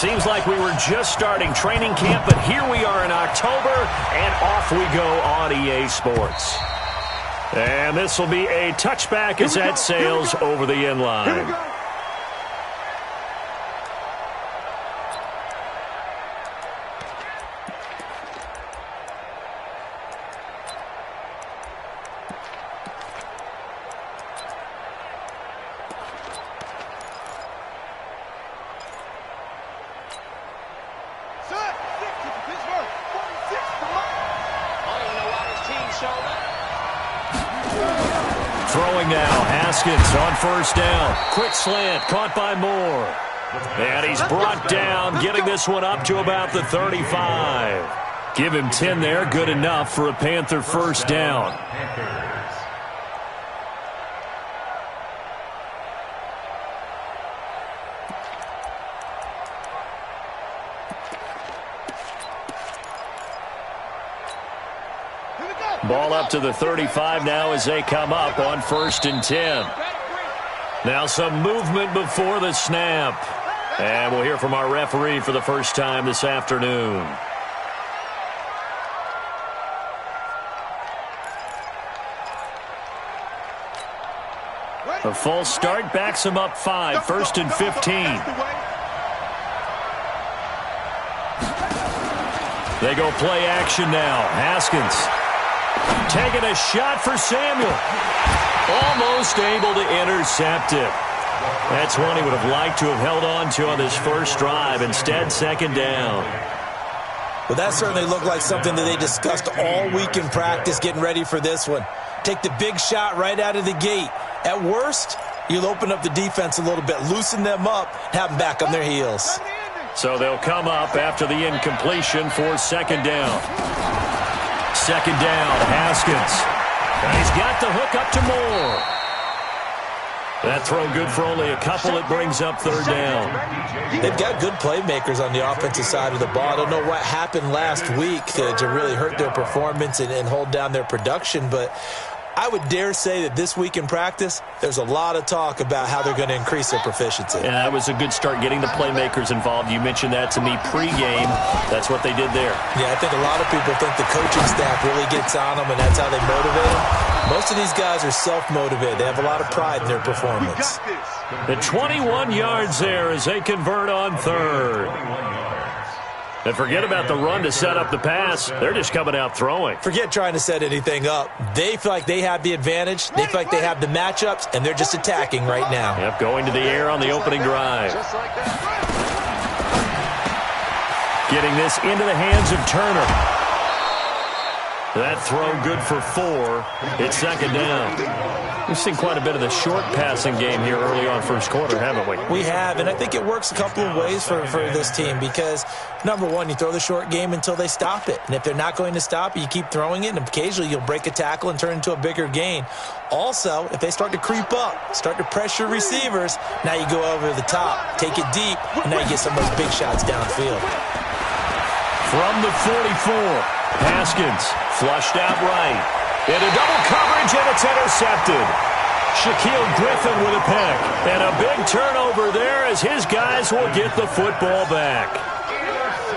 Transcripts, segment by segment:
Seems like we were just starting training camp, but here we are in October, and off we go on EA Sports. And this will be a touchback as that sails over the end line. Throwing now, Haskins on first down. Quick slant, caught by Moore. And he's brought down, getting this one up to about the 35. Give him 10 there, good enough for a Panther first down. Ball up to the 35 now as they come up on 1st and 10. Now some movement before the snap. And we'll hear from our referee for the first time this afternoon. A false start backs him up 5, 1st and 15. They go play action now. Haskins taking a shot for Samuel. Almost able to intercept it. That's one he would have liked to have held on to on this first drive. Instead, 2nd down. Well, that certainly looked like something that they discussed all week in practice getting ready for this one. Take the big shot right out of the gate. At worst, you'll open up the defense a little bit, loosen them up, have them back on their heels. So they'll come up after the incompletion for 2nd down. 2nd down, Haskins. And he's got the hook up to Moore. That throw good for only a couple. It brings up 3rd down. They've got good playmakers on the offensive side of the ball. I don't know what happened last week to really hurt their performance and hold down their production, but I would dare say that this week in practice, there's a lot of talk about how they're going to increase their proficiency. And that was a good start getting the playmakers involved. You mentioned that to me pregame. That's what they did there. Yeah, I think a lot of people think the coaching staff really gets on them, and that's how they motivate them. Most of these guys are self-motivated. They have a lot of pride in their performance. The 21 yards there as they convert on 3rd. And forget about the run to set up the pass. They're just coming out throwing. Forget trying to set anything up. They feel like they have the advantage. They feel like they have the matchups, and they're just attacking right now. Yep, going to the air on the opening drive. Getting this into the hands of Turner. That throw good for 4. It's 2nd down. We've seen quite a bit of the short passing game here early on first quarter, haven't we? We have, and I think it works a couple of ways for this team because, number one, you throw the short game until they stop it. And if they're not going to stop it, you keep throwing it, and occasionally you'll break a tackle and turn it into a bigger gain. Also, if they start to creep up, start to pressure receivers, now you go over the top, take it deep, and now you get some of those big shots downfield. From the 44, Haskins flushed out right. Into double coverage, and it's intercepted. Shaquille Griffin with a pick. And a big turnover there as his guys will get the football back.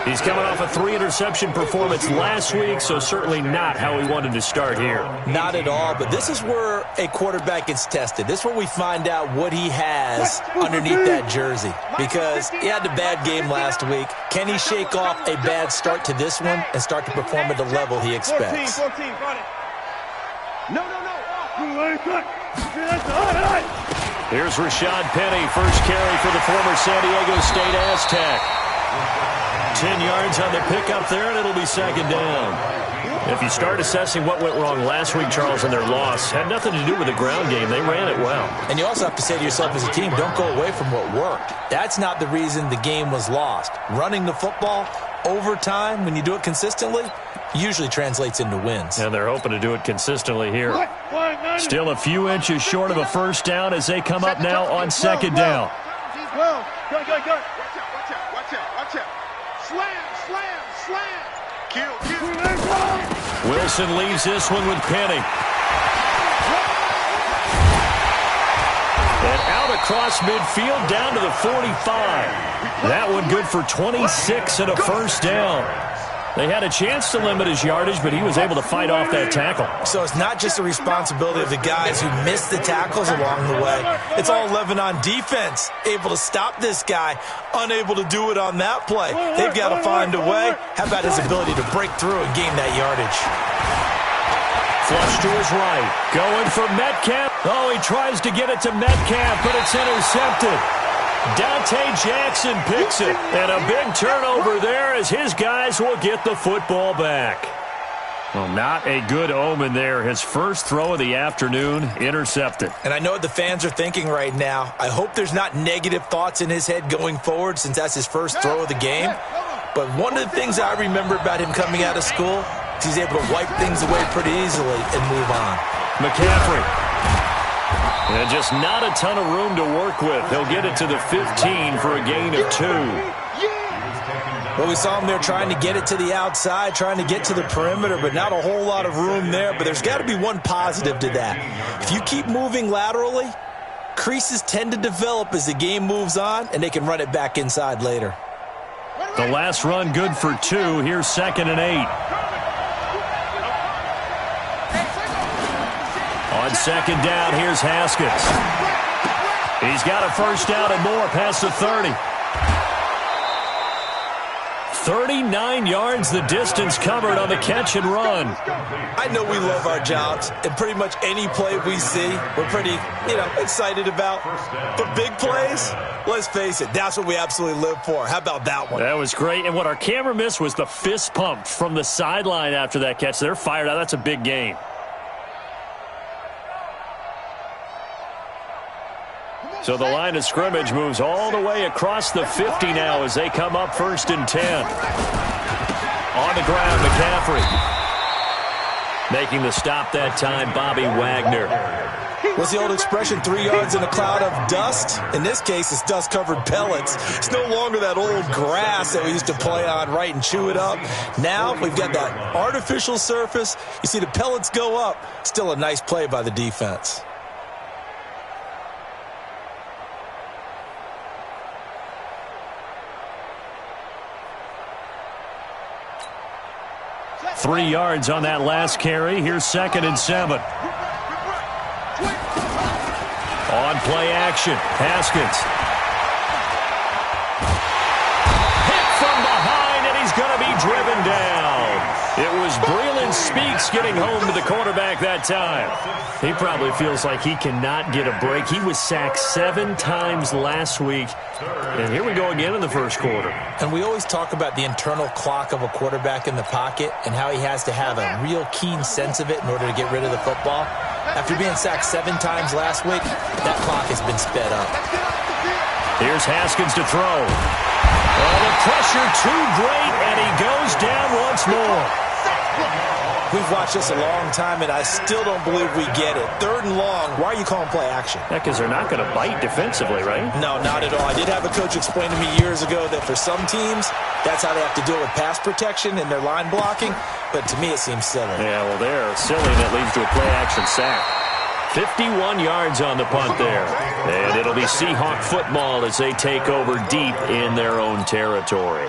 He's coming off a 3-interception performance last week, so certainly not how he wanted to start here. Not at all, but this is where a quarterback gets tested. This is where we find out what he has underneath that jersey. Because he had a bad game last week. Can he shake off a bad start to this one and start to perform at the level he expects? 14, no. Here's Rashad Penny, first carry for the former San Diego State Aztec. 10 yards on the pickup there, and it'll be 2nd down. If you start assessing what went wrong last week, Charles, in their loss, had nothing to do with the ground game. They ran it well. And you also have to say to yourself as a team, don't go away from what worked. That's not the reason the game was lost. Running the football over time, when you do it consistently, usually translates into wins. And they're hoping to do it consistently here. Still a few inches short of a first down as they come up now on 2nd down. Go. Watch out. Slam. Kill. Wilson leaves this one with Penny. And out across midfield down to the 45. That one run good for 26 and a first down. They had a chance to limit his yardage, but he was able to fight off that tackle. So it's not just the responsibility of the guys who missed the tackles along the way. It's all living on defense, able to stop this guy, unable to do it on that play. They've got to find a way. How about his ability to break through and gain that yardage? Flush to his right. Going for Metcalf. Oh, he tries to get it to Metcalf, but it's intercepted. Dante Jackson picks it, and a big turnover there as his guys will get the football back. Well, not a good omen there. His first throw of the afternoon intercepted. And I know what the fans are thinking right now. I hope there's not negative thoughts in his head going forward since that's his first throw of the game. But one of the things I remember about him coming out of school is he's able to wipe things away pretty easily and move on. McCaffrey. And just not a ton of room to work with. He'll get it to the 15 for a gain of 2. Well, we saw him there trying to get it to the outside, trying to get to the perimeter, but not a whole lot of room there. But there's got to be one positive to that. If you keep moving laterally, creases tend to develop as the game moves on, and they can run it back inside later. The last run good for 2. Here's 2nd and 8. On 2nd down, here's Haskins. He's got a first down and more past the 30. 39 yards the distance covered on the catch and run. I know we love our jobs, and pretty much any play we see, we're pretty, excited about. But big plays, let's face it, that's what we absolutely live for. How about that one? That was great, and what our camera missed was the fist pump from the sideline after that catch. They're fired out. That's a big gain. So the line of scrimmage moves all the way across the 50 now as they come up 1st and 10. On the ground, McCaffrey. Making the stop that time, Bobby Wagner. What's the old expression, 3 yards in a cloud of dust? In this case, it's dust-covered pellets. It's no longer that old grass that we used to play on, right, and chew it up. Now we've got that artificial surface. You see the pellets go up. Still a nice play by the defense. Three yards on that last carry. Here's 2nd and 7. On play action, Haskins. Hit from behind, and he's going to be driven down. It was Breland Speaks getting home to the quarterback that time. He probably feels like he cannot get a break. He was sacked 7 times last week. And here we go again in the first quarter. And we always talk about the internal clock of a quarterback in the pocket and how he has to have a real keen sense of it in order to get rid of the football. After being sacked 7 times last week, that clock has been sped up. Here's Haskins to throw. Oh, the pressure too great, and he goes down once more. We've watched this a long time, and I still don't believe we get it. 3rd and long, why are you calling play action? Yeah, because they're not going to bite defensively, right? No, not at all. I did have a coach explain to me years ago that for some teams, that's how they have to deal with pass protection and their line blocking. But to me, it seems silly. Yeah, well, they're silly, and it leads to a play action sack. 51 yards on the punt there. And it'll be Seahawk football as they take over deep in their own territory.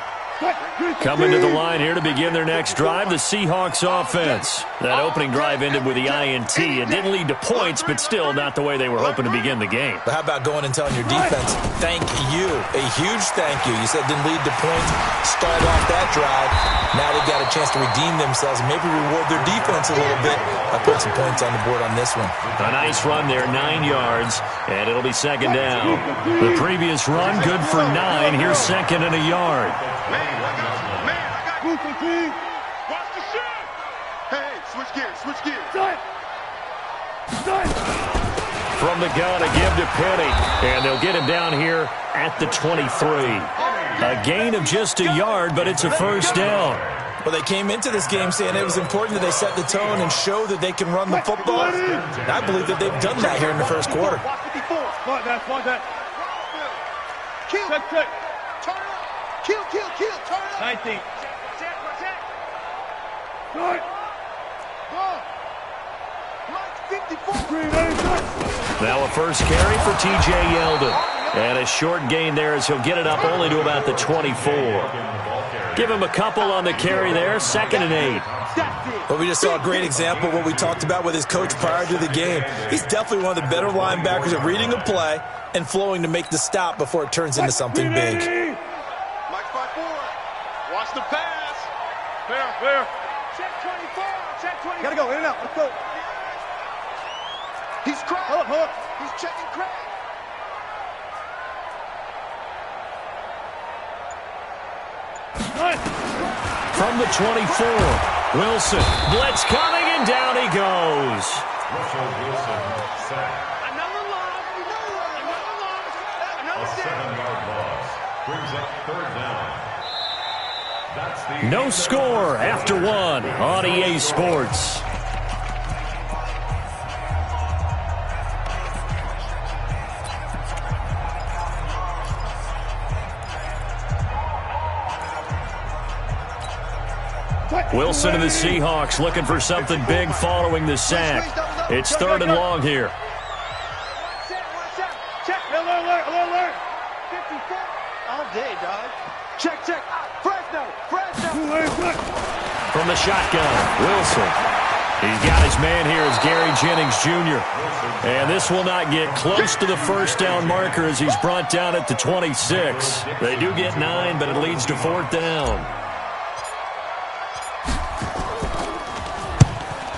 Coming to the line here to begin their next drive, the Seahawks offense. That opening drive ended with the INT. It didn't lead to points, but still not the way they were hoping to begin the game. But how about going and telling your defense, thank you, a huge thank you. You said it didn't lead to points, start off that drive. Now they've got a chance to redeem themselves and maybe reward their defense a little bit by putting some points on the board on this one. A nice run there, 9 yards, and it'll be 2nd down. The previous run, good for 9. Here's 2nd and a yard. Watch the shot. Hey, switch gears. From the gun, a give to Penny, and they'll get him down here at the 23. A gain of just a yard, but it's a first down. Well, they came into this game saying it was important that they set the tone and show that they can run the football. And I believe that they've done that here in the first quarter. Slide that. Kill. Check. Turn up. Kill. Turn up. 19. Good. Now a first carry for T.J. Yeldon. And a short gain there as he'll get it up only to about the 24. Give him a couple on the carry there, 2nd and 8. Well, we just saw a great example of what we talked about with his coach prior to the game. He's definitely one of the better linebackers at reading a play and flowing to make the stop before it turns into something big. Mike's by 4. Watch the pass. Fair. Check 24. Check 24. Gotta go, in and out. Let's go. He's cracked. Hold up. He's checking crack. From the 24, Wilson. Blitz coming, and down he goes. Another loss. Another 7-yard loss. Brings up 3rd down. No score after 1 on EA Sports. Wilson and the Seahawks looking for something big following the sack. It's 3rd and long here. Check. Alert. 54. All day, dog. Check. Fresno. From the shotgun, Wilson. He's got his man here as Gary Jennings Jr. And this will not get close to the 1st down marker as he's brought down at the 26. They do get 9, but it leads to 4th down.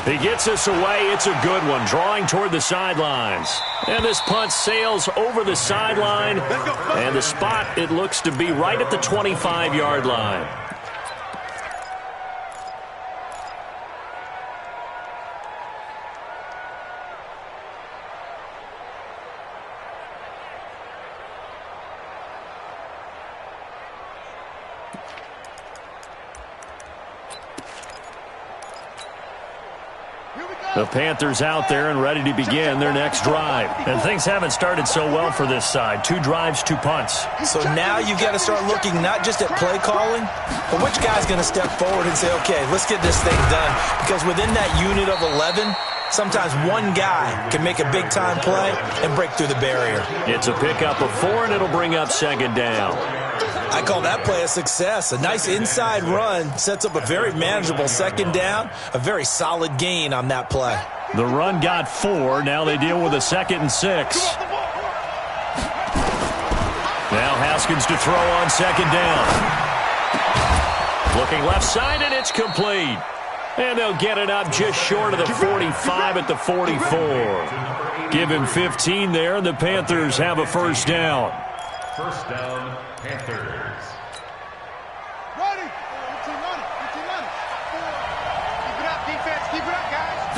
He gets us away. It's a good one, drawing toward the sidelines. And this punt sails over the sideline. And the spot, it looks to be right at the 25-yard line. The Panthers out there and ready to begin their next drive. And things haven't started so well for this side. 2 drives, 2 punts. So now you've got to start looking not just at play calling, but which guy's going to step forward and say, okay, let's get this thing done. Because within that unit of 11, sometimes one guy can make a big-time play and break through the barrier. It's a pickup of 4, and it'll bring up 2nd down. I call that play a success. A nice inside run sets up a very manageable 2nd down, a very solid gain on that play. The run got 4. Now they deal with a 2nd and 6. Now Haskins to throw on 2nd down. Looking left side, and it's complete. And they'll get it up just short of the 45 at the 44. Give him 15 there, and the Panthers have a 1st down. 1st down, Panthers. Ready. 15 money. Keep it up, defense. Keep it up, guys.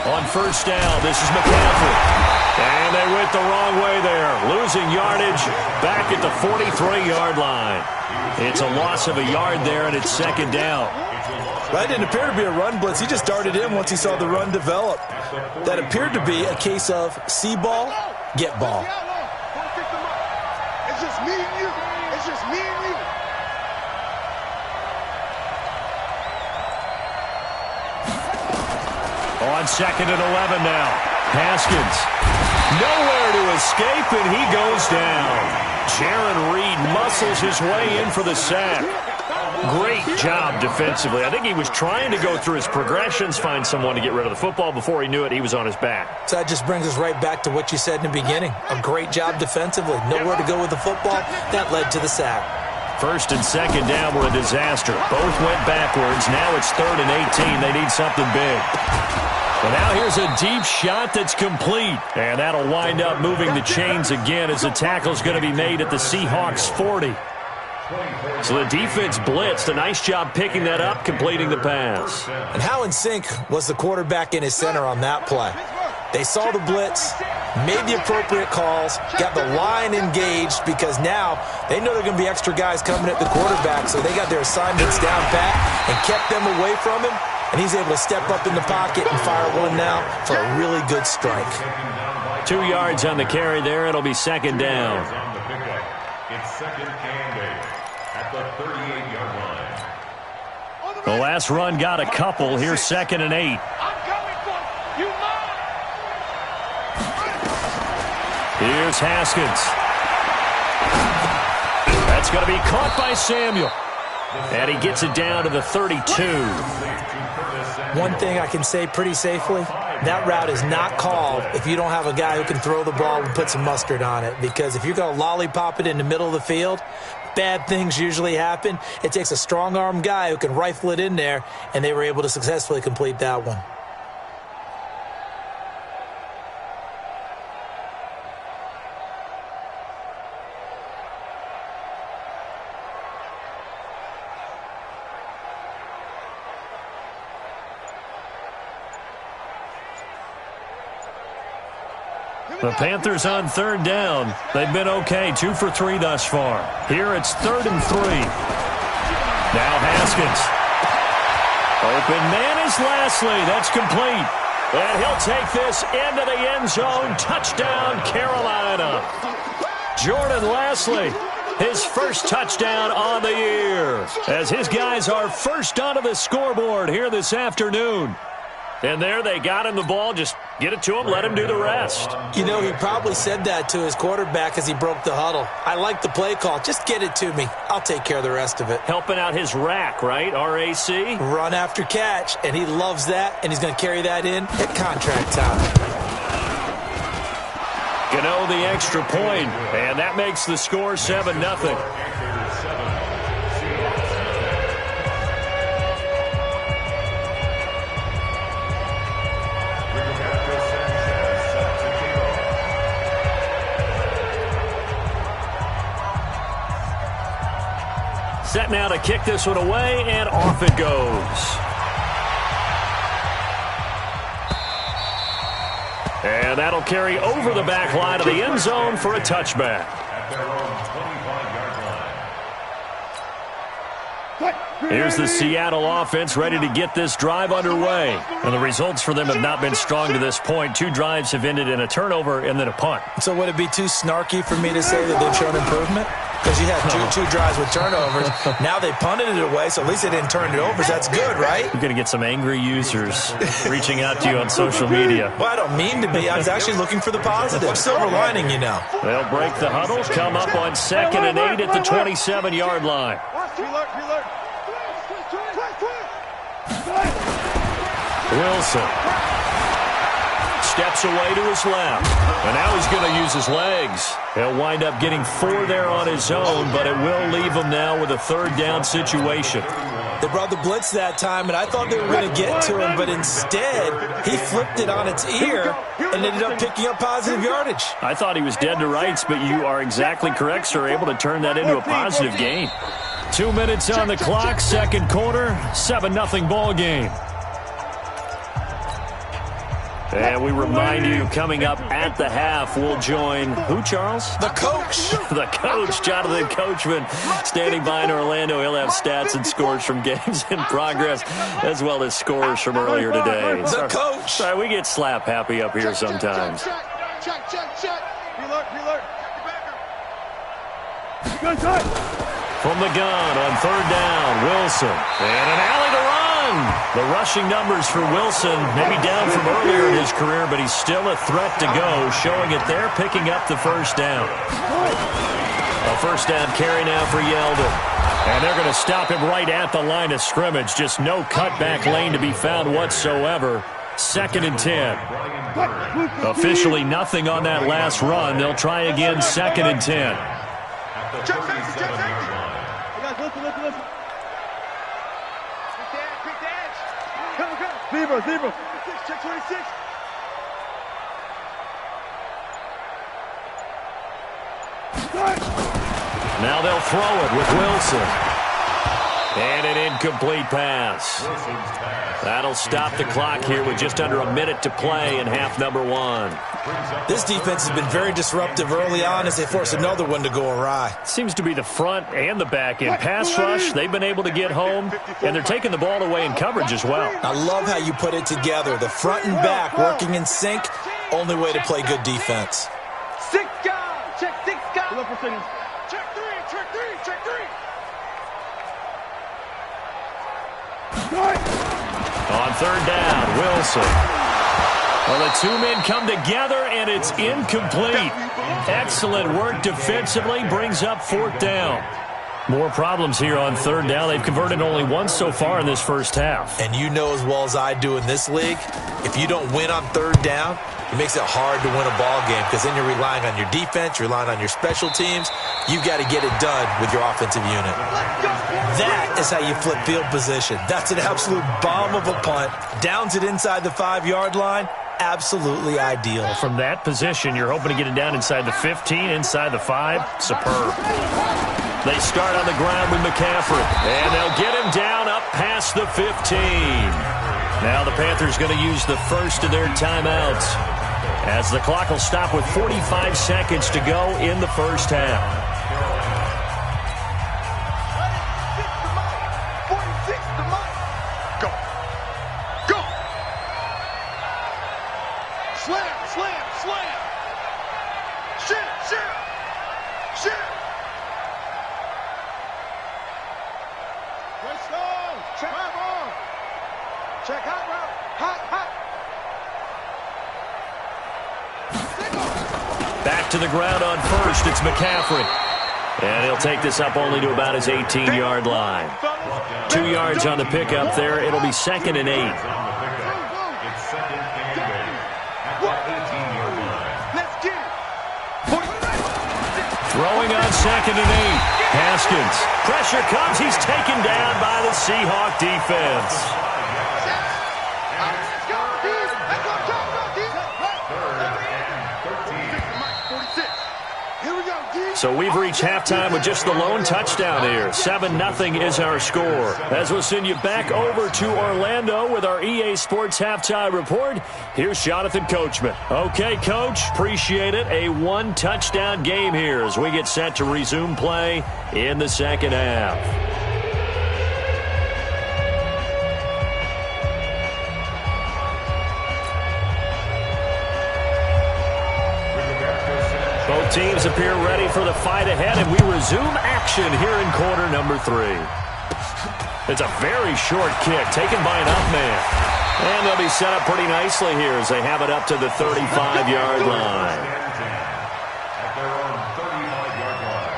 On 1st down, this is McCaffrey. And they went the wrong way there. Losing yardage back at the 43-yard line. It's a loss of a yard there, and it's 2nd down. That didn't appear to be a run blitz. He just darted in once he saw the run develop. That appeared to be a case of see ball, get ball. It's just me and you. It's just me and you. On 2nd and 11 now. Haskins. Nowhere to escape, and he goes down. Jaron Reed muscles his way in for the sack. Great job defensively. I think he was trying to go through his progressions, find someone to get rid of the football. Before he knew it, he was on his back. So that just brings us right back to what you said in the beginning. A great job defensively. Nowhere to go with the football. That led to the sack. 1st and 2nd down were a disaster. Both went backwards. Now it's 3rd and 18. They need something big. But now here's a deep shot that's complete. And that'll wind up moving the chains again as the tackle's going to be made at the Seahawks 40. So the defense blitzed. A nice job picking that up, completing the pass. And how in sync was the quarterback in his center on that play? They saw the blitz, made the appropriate calls, got the line engaged because now they know there are going to be extra guys coming at the quarterback, so they got their assignments down pat and kept them away from him, and he's able to step up in the pocket and fire one now for a really good strike. 2 yards on the carry there. It'll be 2nd down. It's 2nd and 8 at the 38-yard line. The last run got a couple. Here's 2nd and 8. I'm coming for you. Here's Haskins. That's going to be caught by Samuel. And he gets it down to the 32. One thing I can say pretty safely, that route is not called if you don't have a guy who can throw the ball and put some mustard on it. Because if you're going to lollipop it in the middle of the field, bad things usually happen. It takes a strong-arm guy who can rifle it in there, and they were able to successfully complete that one. The Panthers on third down. They've been okay, 2 for 3 thus far. Here it's 3rd and 3. Now Haskins. Open man is Lashley. That's complete. And he'll take this into the end zone. Touchdown, Carolina. Jordan Lashley, his first touchdown on the year, as his guys are first onto the scoreboard here this afternoon. And there they got him the ball. Just get it to him, let him do the rest. You know, he probably said that to his quarterback as he broke the huddle. I like the play call. Just get it to me. I'll take care of the rest of it. Helping out his rack, right? R-A-C? Run after catch, and he loves that, and he's going to carry that in at contract time. Gano the extra point, and that makes the score 7-0. Set now to kick this one away, and off it goes. And that'll carry over the back line of the end zone for a touchback. Here's the Seattle offense ready to get this drive underway. And the results for them have not been strong to this point. 2 drives have ended in a turnover and then a punt. So would it be too snarky for me to say that they've shown improvement? Because you had two drives with turnovers. Now they punted it away, so at least they didn't turn it over. So that's good, right? You're going to get some angry users reaching out to you on social media. Well, I don't mean to be. I was actually looking for the positive. Silver lining, you know. They'll break the huddle, come up on 2nd and 8 at the 27-yard line. Wilson steps away to his left, and now he's going to use his legs. He'll wind up getting 4 there on his own, but it will leave him now with a 3rd down situation. They brought the blitz that time, and I thought they were going to get to him, but instead he flipped it on its ear and ended up picking up positive yardage. I thought he was dead to rights, but you are exactly correct, sir, able to turn that into a positive gain. 2 minutes on the clock, 2nd quarter, 7-0 ball game. And we remind you, coming up at the half, we'll join who, Charles? The coach. The coach, Jonathan Coachman, standing by in Orlando. He'll have stats and scores from games in progress, as well as scores from earlier today. The coach. Sorry, we get slap happy up here sometimes. Check. Reload. From the gun on 3rd down, Wilson. And an alley to run. The rushing numbers for Wilson, maybe down from earlier in his career, but he's still a threat to go, showing it there, picking up the 1st down. A 1st down carry now for Yeldon. And they're going to stop him right at the line of scrimmage. Just no cutback lane to be found whatsoever. 2nd and 10. Officially nothing on that last run. They'll try again, 2nd and 10. Check. Listen. Quick dash. Come. Zebra. Check 26. Now they'll throw it with Wilson. And an incomplete pass. That'll stop the clock here with just under a minute to play in half number 1. This defense has been very disruptive early on as they force another one to go awry. Seems to be the front and the back end. Pass rush, they've been able to get home, and they're taking the ball away in coverage as well. I love how you put it together. The front and back working in sync, only way to play good defense. 6 guys. Check 6 guys. Check 3. On 3rd down, Wilson. Well, the two men come together, and it's incomplete. Excellent work defensively, brings up 4th down. More problems here on 3rd down. They've converted only once so far in this first half. And you know as well as I do in this league, if you don't win on 3rd down, it makes it hard to win a ball game because then you're relying on your defense, you're relying on your special teams. You've got to get it done with your offensive unit. That is how you flip field position. That's an absolute bomb of a punt. Downs it inside the 5-yard line. Absolutely ideal. From that position, you're hoping to get it down inside the 15, inside the 5. Superb. They start on the ground with McCaffrey, and they'll get him down up past the 15. Now the Panthers going to use the first of their timeouts as the clock will stop with 45 seconds to go in the first half. Back to the ground on first. It's McCaffrey. And he'll take this up only to about his 18-yard line. 2 yards on the pickup there. It'll be 2nd and 8. It's 2nd and 8 at the 18-yard line. Let's get it. Throwing on 2nd and 8. Haskins. Pressure comes. He's taken down by the Seahawk defense. So we've reached halftime with just the lone touchdown here. 7-0 is our score. As we'll send you back over to Orlando with our EA Sports Halftime Report, here's Jonathan Coachman. Okay, Coach, appreciate it. A 1-touchdown game here as we get set to resume play in the second half. Both teams appear ready for the fight ahead, and we resume action here in quarter number 3. It's a very short kick taken by an up man. And they'll be set up pretty nicely here as they have it up to the 35-yard line. At their own 35-yard line.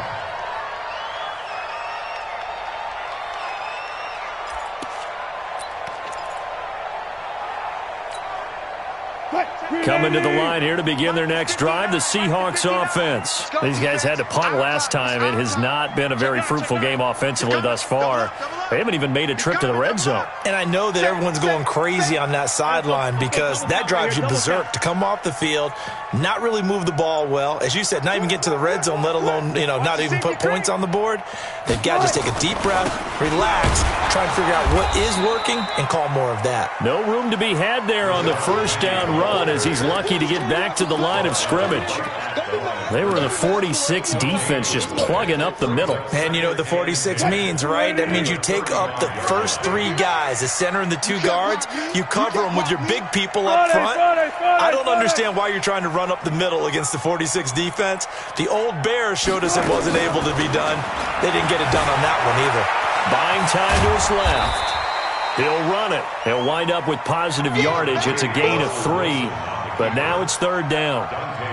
Coming to the line here to begin their next drive, the Seahawks offense. These guys had to punt last time. It has not been a very fruitful game offensively thus far. They haven't even made a trip to the red zone. And I know that everyone's going crazy on that sideline because that drives you berserk to come off the field, not really move the ball well. As you said, not even get to the red zone, let alone, not even put points on the board. They've got to just take a deep breath, relax, try and figure out what is working and call more of that. No room to be had there on the first down run as he's lucky to get back to the line of scrimmage. They were in the 46 defense just plugging up the middle. And you know what the 46 means, right? That means you take up the first 3 guys, the center and the 2 guards. You cover them with your big people up front. I don't understand why you're trying to run up the middle against the 46 defense. The old Bears showed us it wasn't able to be done. They didn't get it done on that one either. Buying time to his left. He'll run it. He'll wind up with positive yardage. It's a gain of 3, but now it's 3rd down.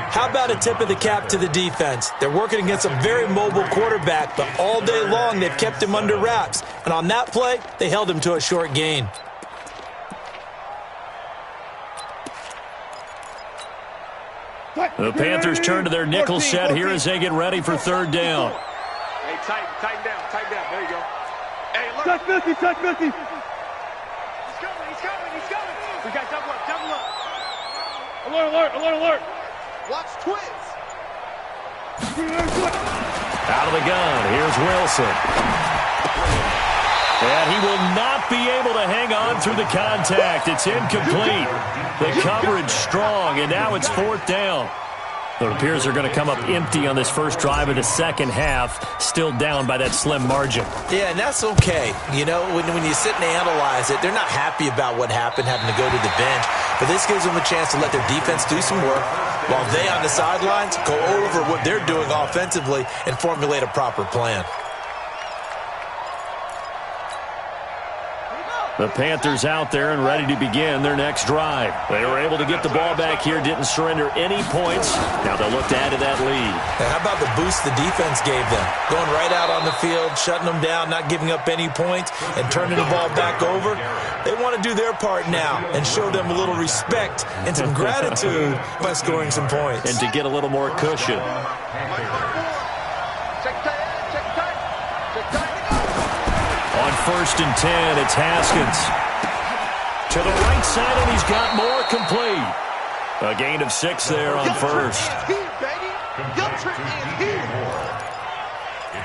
How about a tip of the cap to the defense? They're working against a very mobile quarterback, but all day long they've kept him under wraps. And on that play, they held him to a short gain. The Panthers turn to their nickel set here as they get ready for 3rd down. Hey, tighten down. There you go. Hey, look. Touch 50, touch 50. He's coming. We got double up. Alert. Watch twins. Out of the gun, here's Wilson. And he will not be able to hang on through the contact. It's incomplete. The coverage strong, and now it's 4th down. It appears they're going to come up empty on this first drive of the second half, still down by that slim margin. Yeah, and that's okay. When you sit and analyze it, they're not happy about what happened, having to go to the bench. But this gives them a chance to let their defense do some work while they on the sidelines go over what they're doing offensively and formulate a proper plan. The Panthers out there and ready to begin their next drive. They were able to get the ball back here, didn't surrender any points. Now they'll look to add to that lead. And how about the boost the defense gave them? Going right out on the field, shutting them down, not giving up any points, and turning the ball back over. They want to do their part now and show them a little respect and some gratitude by scoring some points. And to get a little more cushion. On 1st and 10, it's Haskins. To the right side, and he's got more complete. A gain of 6 there on first. It's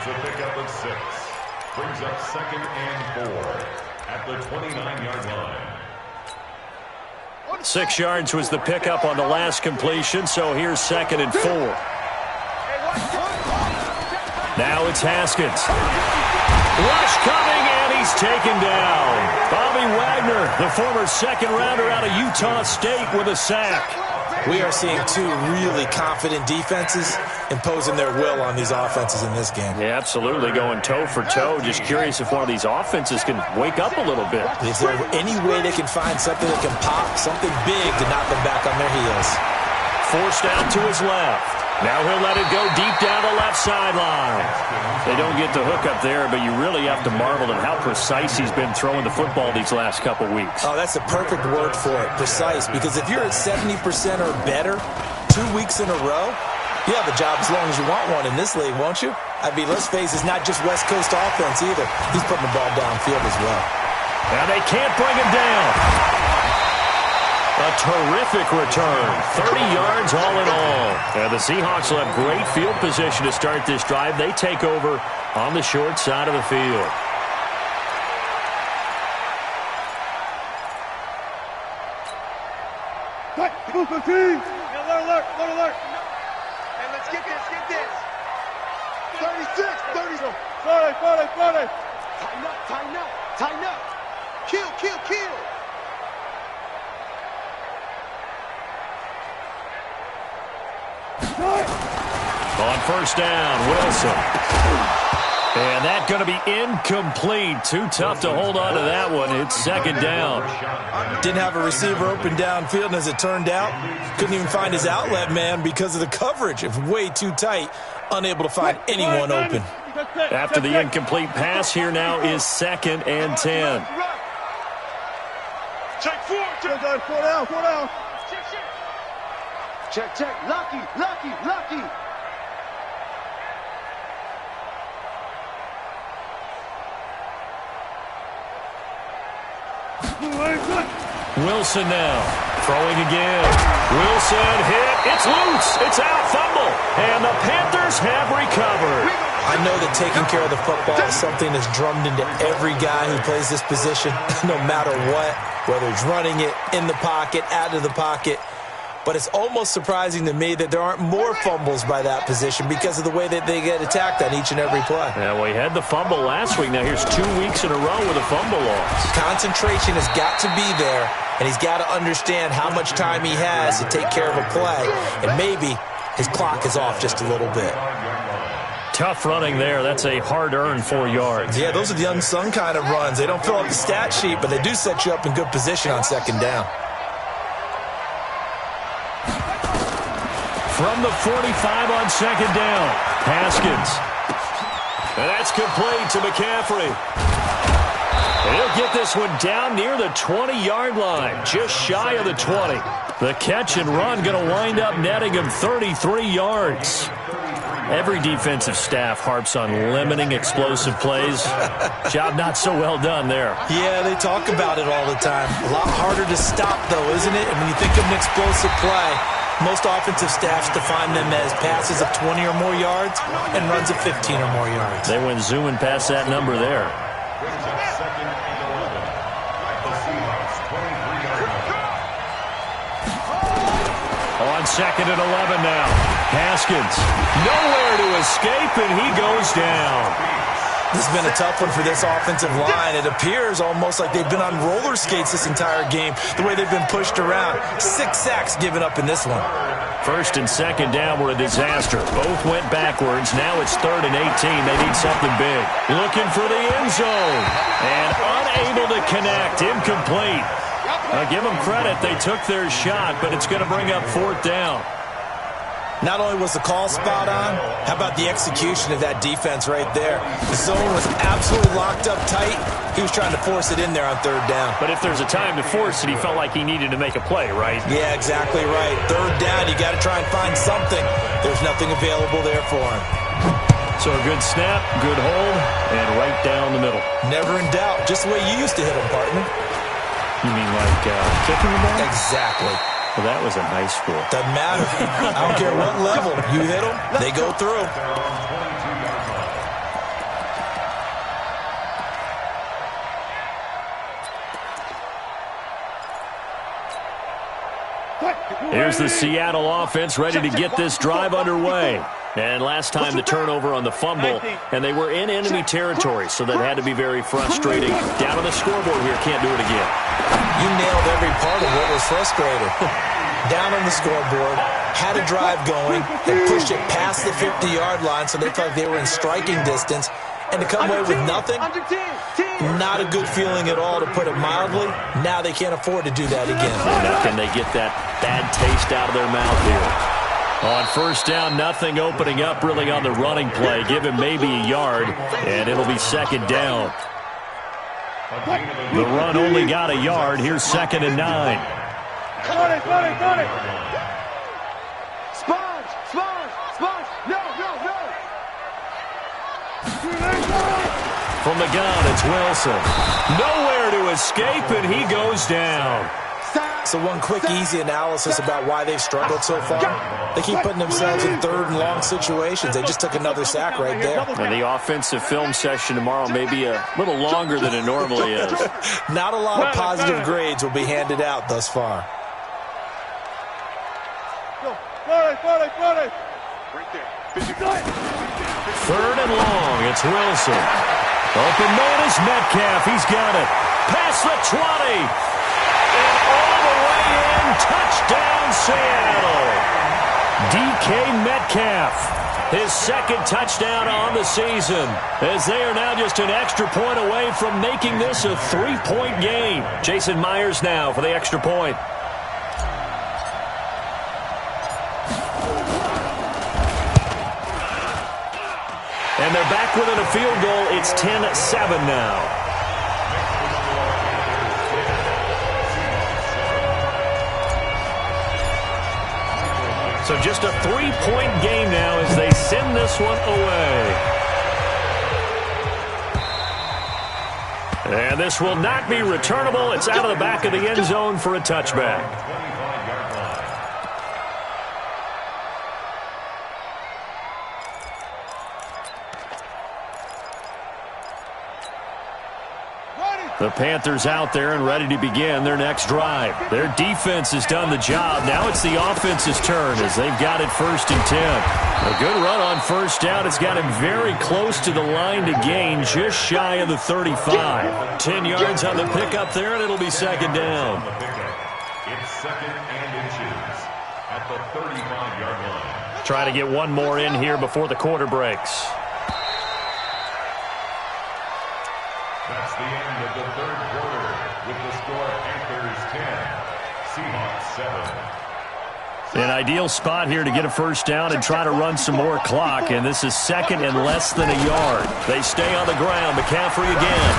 a pickup of 6. Brings up 2nd and 4 at the 29-yard line. 6 yards was the pickup on the last completion, so here's 2nd and 4. Now it's Haskins. Rush coming, and he's taken down. Bobby Wagner, the former second-rounder out of Utah State, with a sack. We are seeing two really confident defenses imposing their will on these offenses in this game. Yeah, absolutely, going toe for toe. Just curious if one of these offenses can wake up a little bit. Is there any way they can find something that can pop, something big to knock them back on their heels? Forced out to his left. Now he'll let it go deep down the left sideline. They don't get the hook up there, but you really have to marvel at how precise he's been throwing the football these last couple weeks. Oh, that's the perfect word for it, precise, because if you're at 70% or better 2 weeks in a row, you have a job as long as you want one in this league, won't you? I mean, let's face it, it's not just West Coast offense either. He's putting the ball downfield as well. Now they can't bring him down. A terrific return. 30 yards all in all. And the Seahawks will have great field position to start this drive. They take over on the short side of the field. Alert. Hey, let's get this. 36, 30. Sorry. Tighten up. Kill. On 1st down, Wilson. And that's going to be incomplete. Too tough to hold on to that one. It's 2nd down. Didn't have a receiver open downfield, and as it turned out, couldn't even find his outlet man because of the coverage. It was way too tight, unable to find anyone open. After the incomplete pass, here now is 2nd and 10. Check 4. Four down. Check. Lucky. Wilson now, throwing again. Wilson hit, it's loose, it's out, fumble, and the Panthers have recovered. I know that taking care of the football is something that's drummed into every guy who plays this position, no matter what, whether he's running it, in the pocket, out of the pocket. But it's almost surprising to me that there aren't more fumbles by that position because of the way that they get attacked on each and every play. Yeah, well, he had the fumble last week. Now here's 2 weeks in a row with a fumble loss. Concentration has got to be there, and he's got to understand how much time he has to take care of a play. And maybe his clock is off just a little bit. Tough running there. That's a hard-earned 4 yards. Yeah, those are the unsung kind of runs. They don't fill up the stat sheet, but they do set you up in good position on 2nd down. From the 45 on 2nd down, Haskins. And that's complete to McCaffrey. And he'll get this one down near the 20-yard line, just shy of the 20. The catch and run going to wind up netting him 33 yards. Every defensive staff harps on limiting explosive plays. Job not so well done there. Yeah, they talk about it all the time. A lot harder to stop, though, isn't it? And when you think of an explosive play, most offensive staffs define them as passes of 20 or more yards and runs of 15 or more yards. They went zooming past that number there. On 2nd and 11 now. Haskins, nowhere to escape, and he goes down. This has been a tough one for this offensive line. It appears almost like they've been on roller skates this entire game, the way they've been pushed around. 6 sacks given up in this one. First and second down were a disaster. Both went backwards. Now it's 3rd and 18. They need something big. Looking for the end zone. And unable to connect. Incomplete. I'll give them credit. They took their shot, but it's going to bring up 4th down. Not only was the call spot on, how about the execution of that defense right there? The zone was absolutely locked up tight. He was trying to force it in there on 3rd down. But if there's a time to force it, he felt like he needed to make a play, right? Yeah, exactly right. 3rd down, you got to try and find something. There's nothing available there for him. So a good snap, good hold, and right down the middle. Never in doubt. Just the way you used to hit them, partner. You mean like kicking the ball? Exactly. Well, that was in high school. Doesn't matter. I don't care what level. You hit them, they go through. Here's the Seattle offense ready to get this drive underway. And last time the turnover on the fumble, and they were in enemy territory, so that had to be very frustrating. Down on the scoreboard here, can't do it again. You nailed every part of what was frustrating. Down on the scoreboard, had a drive going, and pushed it past the 50-yard line so they felt like they were in striking distance. And to come away with nothing, not a good feeling at all, to put it mildly. Now they can't afford to do that again. Now can they get that bad taste out of their mouth here? On 1st down, nothing opening up really on the running play. Give him maybe a yard, and it'll be 2nd down. The run only got a yard. Here's 2nd and 9. Got it. Sponge. No. From the gun, it's Wilson. Nowhere to escape, and he goes down. So one quick, easy analysis about why they've struggled so far. They keep putting themselves in 3rd and long situations. They just took another sack right there. And the offensive film session tomorrow may be a little longer than it normally is. Not a lot of positive grades will be handed out thus far. Right there. 3rd and long, it's Wilson. Open man is Metcalf. He's got it. Past the 20. And all the way in. Touchdown, Seattle. DK Metcalf. His 2nd touchdown on the season, as they are now just an extra point away from making this a 3-point game. Jason Myers now for the extra point. And they're back within a field goal. It's 10-7 now. So just a 3-point game now as they send this one away. And this will not be returnable. It's out of the back of the end zone for a touchback. The Panthers out there and ready to begin their next drive. Their defense has done the job. Now it's the offense's turn as they've got it 1st and 10. A good run on 1st down. It's got him very close to the line to gain, just shy of the 35. 10 yards on the pickup there, and it'll be 2nd down. It's 2nd and inches at the 35-yard line. Try to get one more in here before the quarter breaks. That's the end of the 3rd quarter with the score Panthers 10, Seahawks 7. An ideal spot here to get a 1st down and try to run some more clock, and this is 2nd and less than a yard. They stay on the ground. McCaffrey again.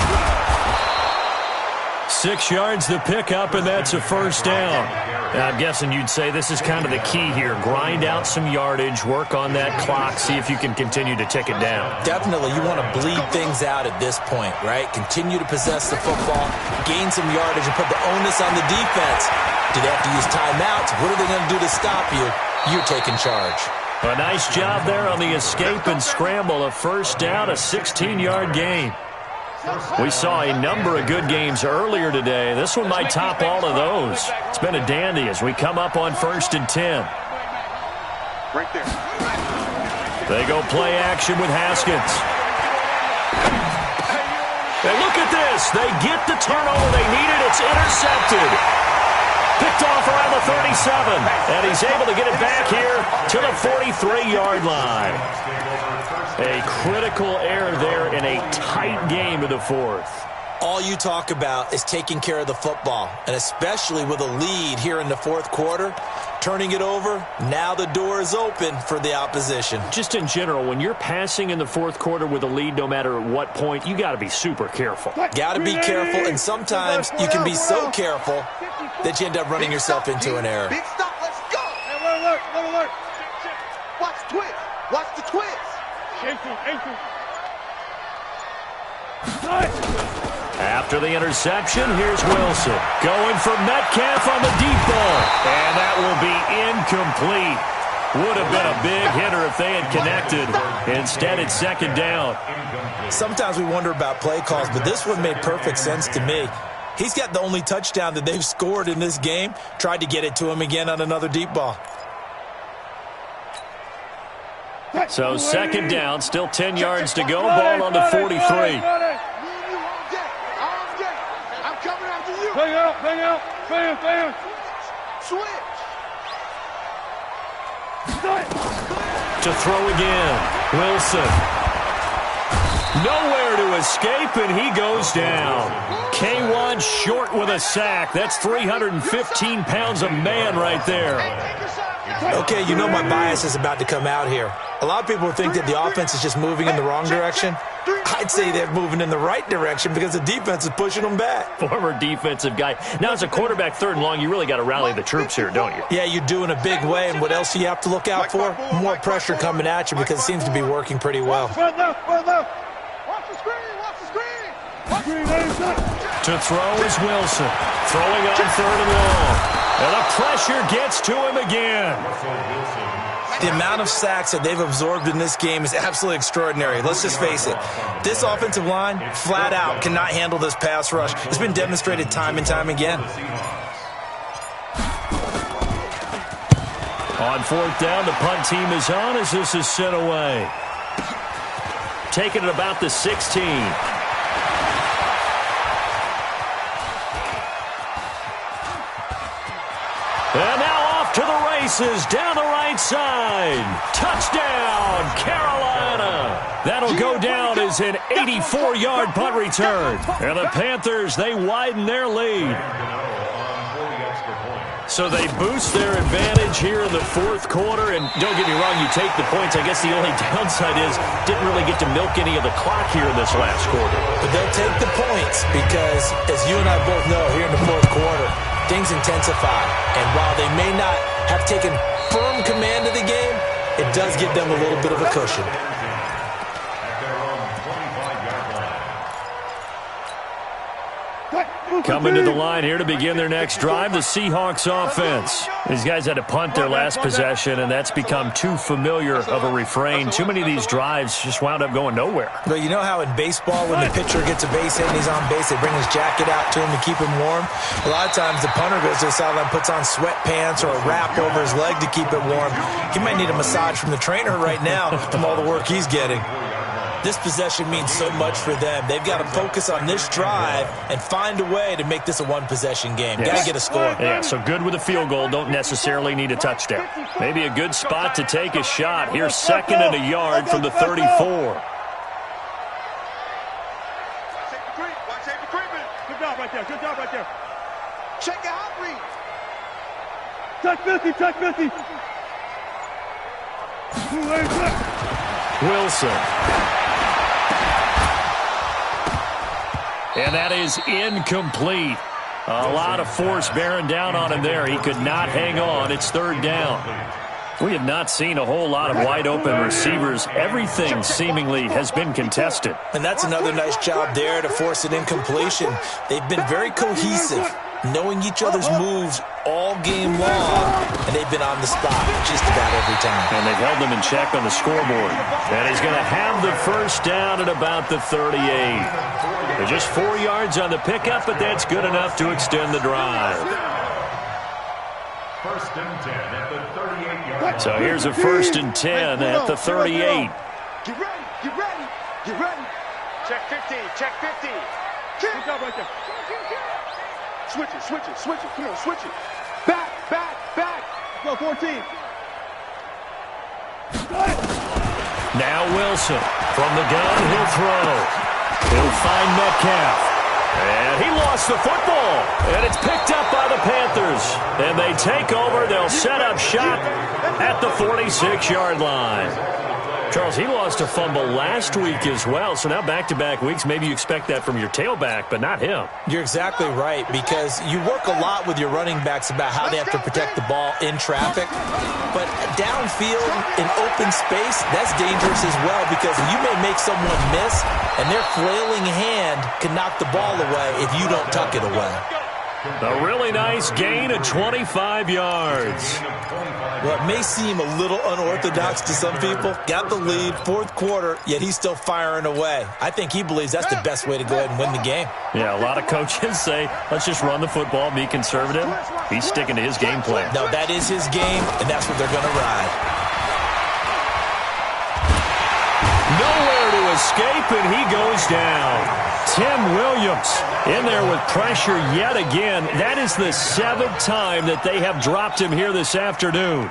6 yards the pickup, and that's a 1st down. I'm guessing you'd say this is kind of the key here. Grind out some yardage, work on that clock, see if you can continue to tick it down. Definitely, you want to bleed things out at this point, right? Continue to possess the football, gain some yardage, and put the onus on the defense. Do they have to use timeouts? What are they going to do to stop you? You're taking charge. A nice job there on the escape and scramble. A 1st down, a 16-yard gain. We saw a number of good games earlier today. This one might top all of those. It's been a dandy as we come up on 1st and 10. Right there. They go play action with Haskins. this. They get the turnover they needed. It's intercepted. Picked off around the 37. And he's able to get it back here to the 43-yard line. A critical error there in a tight game of the fourth. All you talk about is taking care of the football, and especially with a lead here in the fourth quarter, turning it over, now the door is open for the opposition. Just in general, when you're passing in the fourth quarter with a lead, no matter at what point, you got to be super careful. Got to be careful, and sometimes you can be so careful that you end up running yourself into an error. Big stop, let's go. Hey, alert, alert. Watch the twist. Watch the twist. 18. After the interception, here's Wilson. Going for Metcalf on the deep ball. And that will be incomplete. Would have been a big hitter if they had connected. Instead, it's second down. Sometimes we wonder about play calls, but this one made perfect sense to me. He's got the only touchdown that they've scored in this game. Tried to get it to him again on another deep ball. So second down, still 10 yards to go. Ball on the 43. Bang out, fan. Switch. To throw again. Wilson. Nowhere to escape, and he goes down. K1 short with a sack. That's 315 pounds of man right there. Okay, you know my bias is about to come out here. A lot of people think that the offense is just moving in the wrong direction. I'd say they're moving in the right direction because the defense is pushing them back. Former defensive guy. Now, as a quarterback, third and long, you really got to rally the troops here, don't you? Yeah, you do in a big way, and what else do you have to look out for? More pressure coming at you because it seems to be working pretty well. Front left. Watch the screen. To throw is Wilson. Throwing on third and long. And the pressure gets to him again. The amount of sacks that they've absorbed in this game is absolutely extraordinary. Let's just face it. This offensive line, flat out, cannot handle this pass rush. It's been demonstrated time and time again. On fourth down, the punt team is on as this is sent away. Taking it about the 16. And now off to the races, down the right side. Touchdown, Carolina. That'll go down as an 84-yard punt return. And the Panthers, they widen their lead. So they boost their advantage here in the fourth quarter. And don't get me wrong, you take the points. I guess the only downside is didn't really get to milk any of the clock here in this last quarter. But they'll take the points because, as you and I both know, here in the fourth quarter, things intensify. And while they may not have taken firm command of the game, it does give them a little bit of a cushion. Coming to the line here to begin their next drive, the Seahawks offense. These guys had to punt their last possession, and that's become too familiar of a refrain. Too many of these drives just wound up going nowhere. But you know how in baseball, when the pitcher gets a base hit and he's on base, they bring his jacket out to him to keep him warm? A lot of times the punter goes to the sideline, puts on sweatpants or a wrap over his leg to keep it warm. He might need a massage from the trainer right now from all the work he's getting. This possession means so much for them. They've got to focus on this drive and find a way to make this a one-possession game. Got to get a score. Yeah, so good with a field goal. Don't necessarily need a touchdown. Maybe a good spot to take a shot. Here's second and a yard from the 34. Watch safety creeping. Good job right there. Check out read. Check 50. Wilson. And that is incomplete. A lot of force bearing down on him there. He could not hang on. It's third down. We have not seen a whole lot of wide-open receivers. Everything seemingly has been contested. And that's another nice job there to force an incompletion. They've been very cohesive, knowing each other's moves all game long, and they've been on the spot just about every time. And they've held them in check on the scoreboard. And he's going to have the first down at about the 38. They're just 4 yards on the pickup, but that's good enough to extend the drive. First and 10 at the 38-yard. So here's a first and 10 at the 38. Get ready. Check 50. Good job right there. Switch it, switch it, switch it. Come on, switch it. Back, back, back. Go 14. Now Wilson. From the gun, he'll throw. He'll find Metcalf. And he lost the football. And it's picked up by the Panthers. And they take over. They'll set up shop at the 46-yard line. Charles, he lost a fumble last week as well, so now back-to-back weeks, maybe you expect that from your tailback, but not him. You're exactly right, because you work a lot with your running backs about how they have to protect the ball in traffic, but downfield in open space, that's dangerous as well, because you may make someone miss, and their flailing hand can knock the ball away if you don't tuck it away. A really nice gain of 25 yards. Well, it may seem a little unorthodox to some people. Got the lead, fourth quarter, yet he's still firing away. I think he believes that's the best way to go ahead and win the game. Yeah, a lot of coaches say, let's just run the football, be conservative. He's sticking to his game plan. No, that is his game, and that's what they're going to ride. Nowhere to escape, and he goes down. Tim Williams in there with pressure yet again. That is the 7th time that they have dropped him here this afternoon.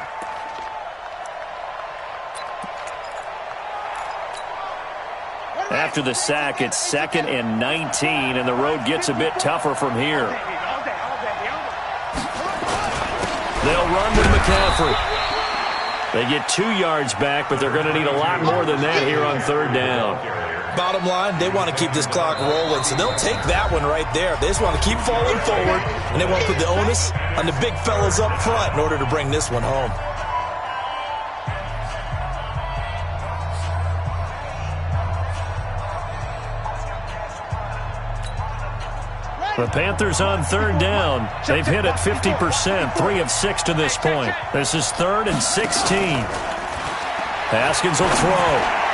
After the sack, it's 2nd and 19, and the road gets a bit tougher from here. They'll run with McCaffrey. They get 2 yards back, but they're going to need a lot more than that here on 3rd down. Bottom line, they want to keep this clock rolling, so they'll take that one right there. They just want to keep falling forward, and they want to put the onus on the big fellas up front in order to bring this one home. The Panthers on 3rd down. They've hit it 50%, 3 of 6 to this point. This is 3rd and 16. Haskins will throw.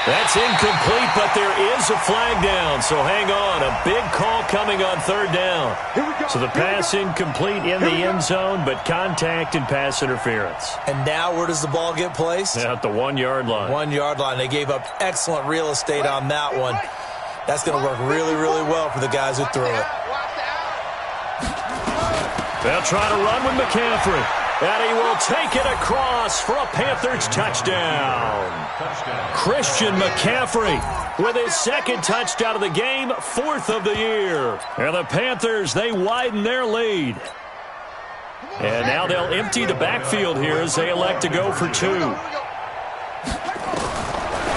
That's incomplete, but there is a flag down, so hang on. A big call coming on 3rd down. So the pass incomplete in the end zone, but contact and pass interference. And now where does the ball get placed? Yeah, at the 1-yard line. 1-yard line. They gave up excellent real estate on that one. That's going to work really, really well for the guys who threw it. They'll try to run with McCaffrey. And he will take it across for a Panthers touchdown. Christian McCaffrey with his 2nd touchdown of the game, 4th of the year. And the Panthers, they widen their lead. And now they'll empty the backfield here as they elect to go for 2.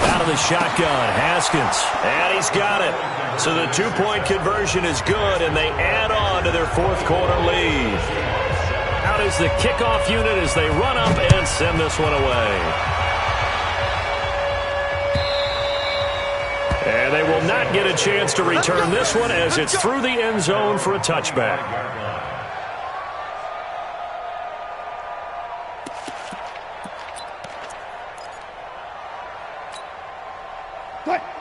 Out of the shotgun, Haskins. And he's got it. So the 2-point conversion is good, and they add on to their 4th quarter lead. Out is the kickoff unit as they run up and send this one away. And they will not get a chance to return this one as it's through the end zone for a touchback.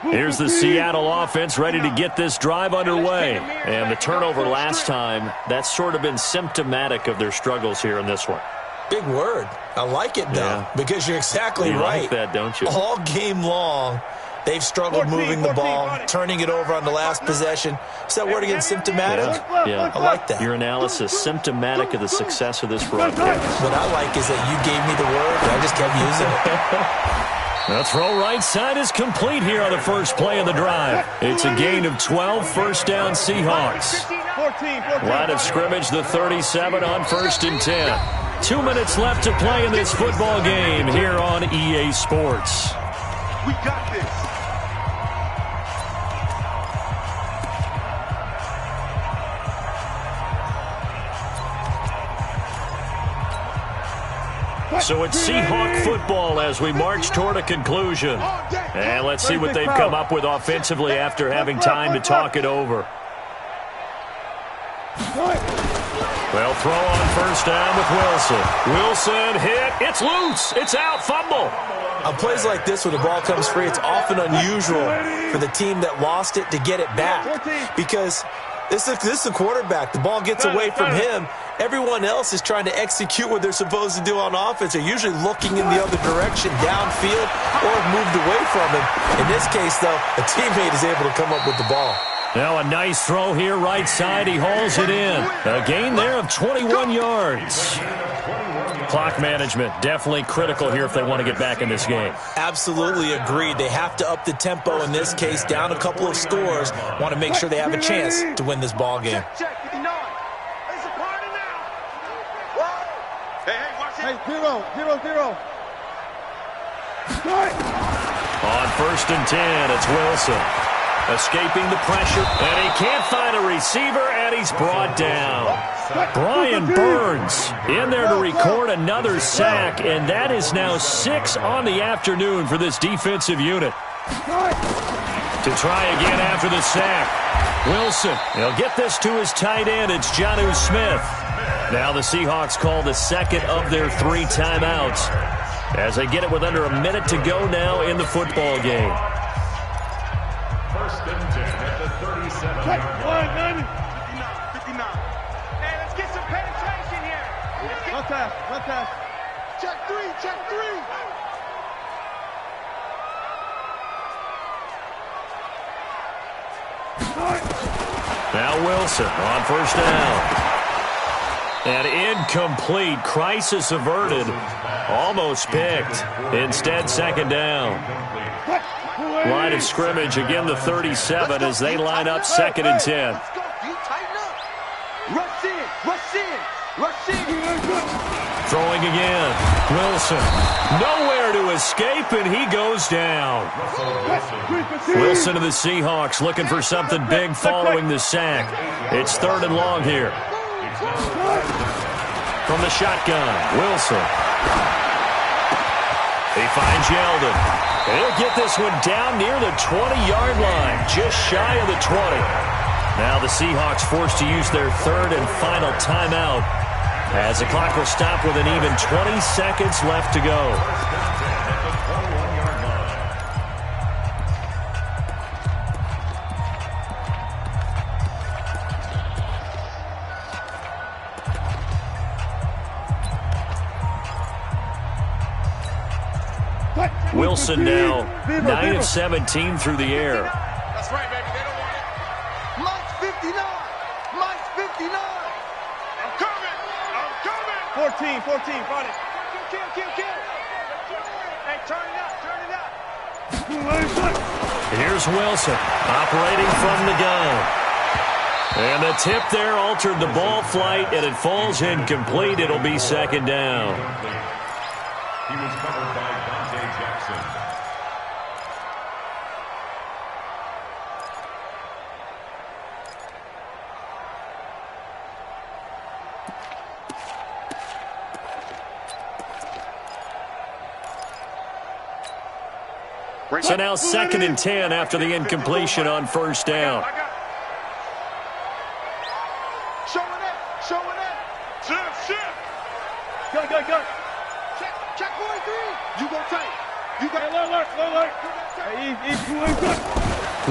Here's the Seattle offense ready to get this drive underway. And the turnover last time, that's sort of been symptomatic of their struggles here in this one. Big word. I like it, though, because you're exactly you right. Like that, don't you? All game long, they've struggled moving the ball, turning it over on the last possession. Is that word again, symptomatic? Yeah. I like that. Your analysis, symptomatic of the success of this broadcast. What I like is that you gave me the word, and I just kept using it. The throw right side is complete here on the first play of the drive. It's a gain of 12, 1st down Seahawks. Line of scrimmage, the 37 on 1st and 10. 2 minutes left to play in this football game here on EA Sports. We got this. So it's Seahawk football as we march toward a conclusion. And let's see what they've come up with offensively after having time to talk it over. They'll throw on 1st down with Wilson. Wilson hit. It's loose. It's out. Fumble. On plays like this, when the ball comes free, it's often unusual for the team that lost it to get it back. Because this is a quarterback. The ball gets away from him. Everyone else is trying to execute what they're supposed to do on offense. They're usually looking in the other direction, downfield, or moved away from him. In this case, though, a teammate is able to come up with the ball. Now a nice throw here right side. He hauls it in. A gain there of 21 yards. Clock management definitely critical here if they want to get back in this game. Absolutely agreed. They have to up the tempo in this case, down a couple of scores. Want to make sure they have a chance to win this ball game. Hey, 0-0-0. On 1st and 10, it's Wilson. Escaping the pressure, and he can't find a receiver, and he's brought down. Brian Burns in there to record another sack, and that is now 6 on the afternoon for this defensive unit. To try again after the sack. Wilson, he'll get this to his tight end. It's Jonnu Smith. Now the Seahawks call the second of their 3 timeouts as they get it with under a minute to go now in the football game. 1st and 10 at the 37-yard line. 59. Hey, let's get some penetration here. One pass. Check 3. Now Wilson on 1st down. And incomplete. Crisis averted. Almost picked. Instead, 2nd down. Line of scrimmage, again the 37 as they line up 2nd and 10. Let's go. You tighten up. Rush in. Throwing again. Wilson. Nowhere to escape, and he goes down. Wilson of the Seahawks looking for something big following the sack. It's 3rd and long here. From the shotgun, Wilson. He finds Yeldon. He'll get this one down near the 20-yard line, just shy of the 20. Now the Seahawks forced to use their 3rd and final timeout as the clock will stop with an even 20 seconds left to go. Wilson now 9 of 17 through the air. That's right, baby. They don't want it. Mike's 59. I'm coming. 14, got it. Kill. Hey, turn it up. Here's Wilson operating from the gun. And the tip there altered the ball flight, and it falls incomplete. It'll be 2nd down. He was covered by Dante Jackson. So now 2nd and 10 after the incompletion on 1st down. Showing it. Shift. Go. Check 43. You go tight. You got Alert. Hey,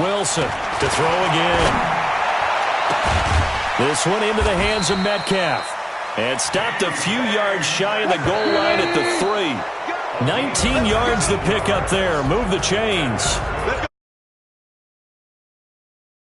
Wilson to throw again. This one into the hands of Metcalf. And stopped a few yards shy of the goal line at the 3. 19 yards to pick up there. Move the chains.